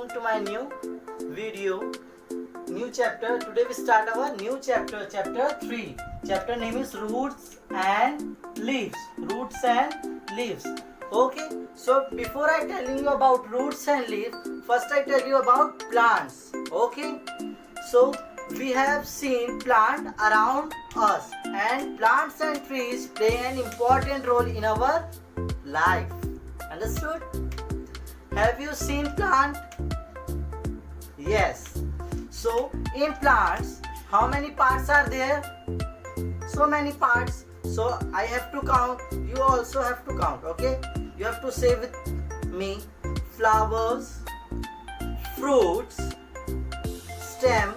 welcome to my new video, new chapter. Today we start our new chapter, chapter 3. Chapter name is Roots and Leaves. Roots and Leaves. Okay, so before I tell you about roots and leaves, first I tell you about plants. Okay, so we have seen plant around us, and plants and trees play an important role in our life. Understood? Have you seen plant? Yes. So in plants, how many parts are there? So many parts. So I have to count. You also have to count. Okay. You have to say with me: flowers, fruits, stem,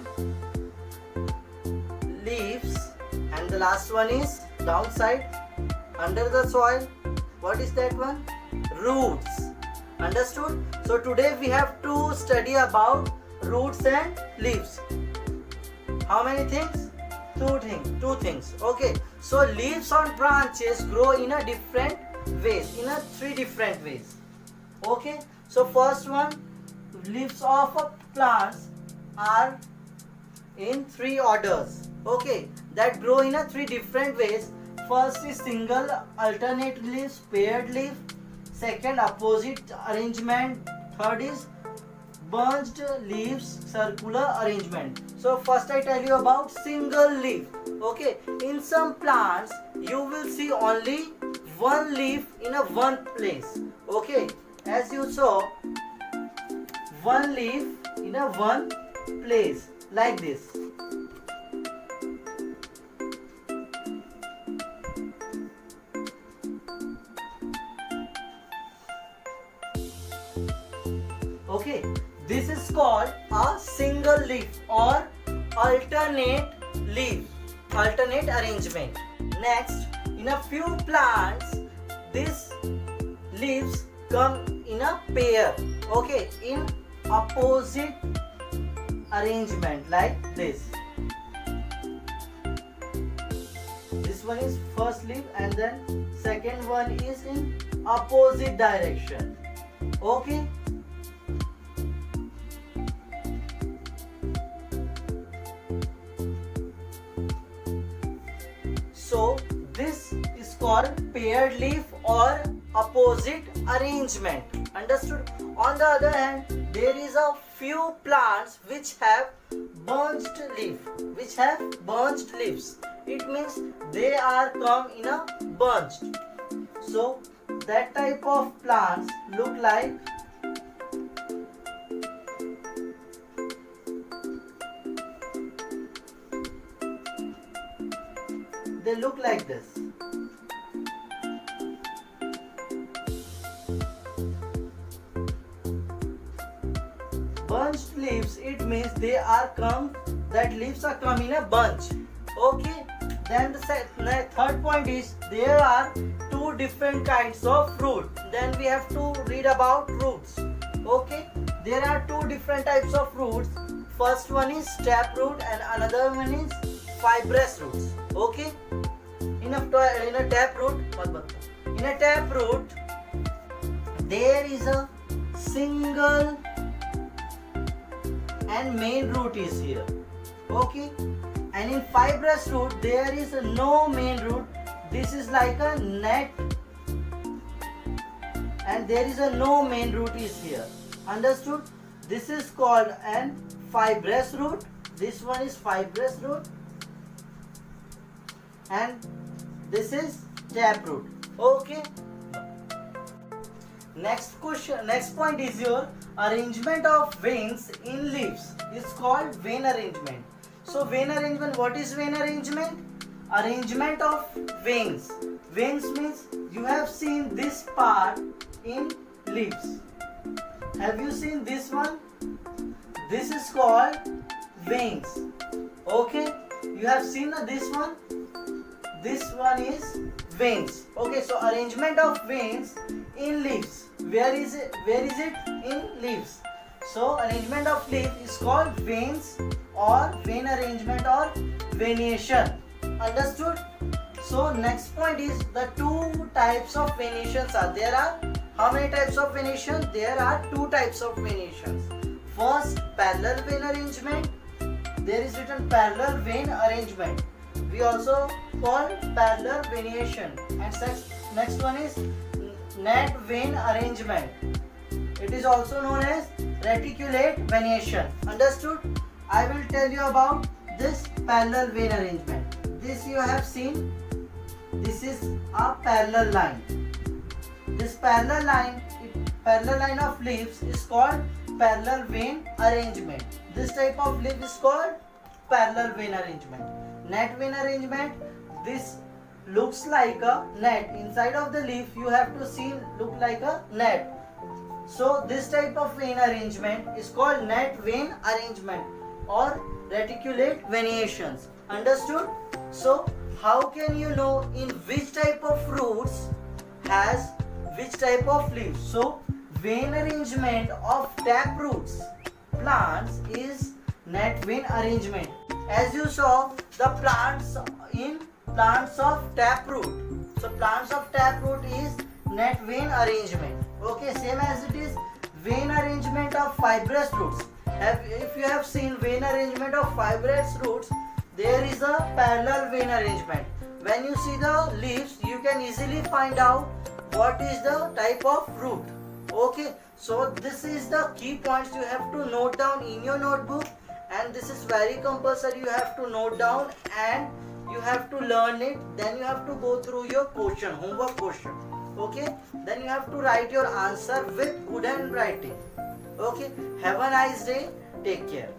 leaves, and the last one is downside, under the soil. What is that one? Roots. Understood? So today we have to study about roots and leaves. How many things? Two things. Okay. So leaves on branches grow in a different ways, in a three different ways. Okay. So first one, leaves of plants are in three orders. Okay. That grow in a three different ways. First is single, alternate leaves, paired leaf. Second, opposite arrangement. Third is bunched leaves, circular arrangement. So first I tell you about single leaf. Okay, in some plants you will see only one leaf in a one place. Okay, as you saw, one leaf in a one place like this. Okay, this is called a single leaf or alternate leaf, alternate arrangement. Next, in a few plants, these leaves come in a pair. Okay, in opposite arrangement like this. This one is first leaf and then second one is in opposite direction. Okay. So this is called paired leaf or opposite arrangement. Understood? On the other hand, there is a few plants which have bunched leaf, which have bunched leaves. It means they are come in a bunch. So that type of plants look like this. Bunched leaves, it means they are come, that leaves are come in a bunch. Okay. Then the third point is there are two different kinds of fruit. Then we have to read about roots. Okay. There are two different types of roots. First one is taproot and another one is fibrous roots. Okay. In a taproot, there is a single and main root is here. Okay. And in fibrous root there is no main root. This is like a net, and there is no main root is here. Understood? This is called an fibrous root. This one is fibrous root, and this is taproot. Okay. Next point is your arrangement of veins in leaves is called vein arrangement. So vein arrangement, what is vein arrangement? Arrangement of veins. Veins means you have seen this part in leaves. Have you seen this one? This is called veins. Okay. You have seen this one? This one is veins. Okay, so arrangement of veins in leaves. Where is it? In leaves. So arrangement of leaf is called veins or vein arrangement or venation. Understood? So next point is the two types of venations are. There are how many types of venation? There are two types of venations. First, parallel vein arrangement. There is written parallel vein arrangement. We also call parallel venation. And next one is net vein arrangement. It is also known as reticulate venation. Understood? I will tell you about this parallel vein arrangement. This you have seen. This is a parallel line. This parallel line of leaves is called parallel vein arrangement. This type of leaf is called parallel vein arrangement. Net vein arrangement, this looks like a net. Inside of the leaf you have to see look like a net. So this type of vein arrangement is called net vein arrangement or reticulate venations. Understood? So how can you know in which type of fruits has which type of leaves? So vein arrangement of taproots plants is net vein arrangement. As you saw, the plants of taproot. So plants of taproot is net vein arrangement. Okay, same as it is vein arrangement of fibrous roots. If you have seen vein arrangement of fibrous roots, there is a parallel vein arrangement. When you see the leaves, you can easily find out what is the type of root. Okay, so this is the key points you have to note down in your notebook, and this is very compulsory. You have to note down and you have to learn it. Then you have to go through your question, homework question. Okay, then you have to write your answer with good handwriting. Okay, have a nice day. Take care.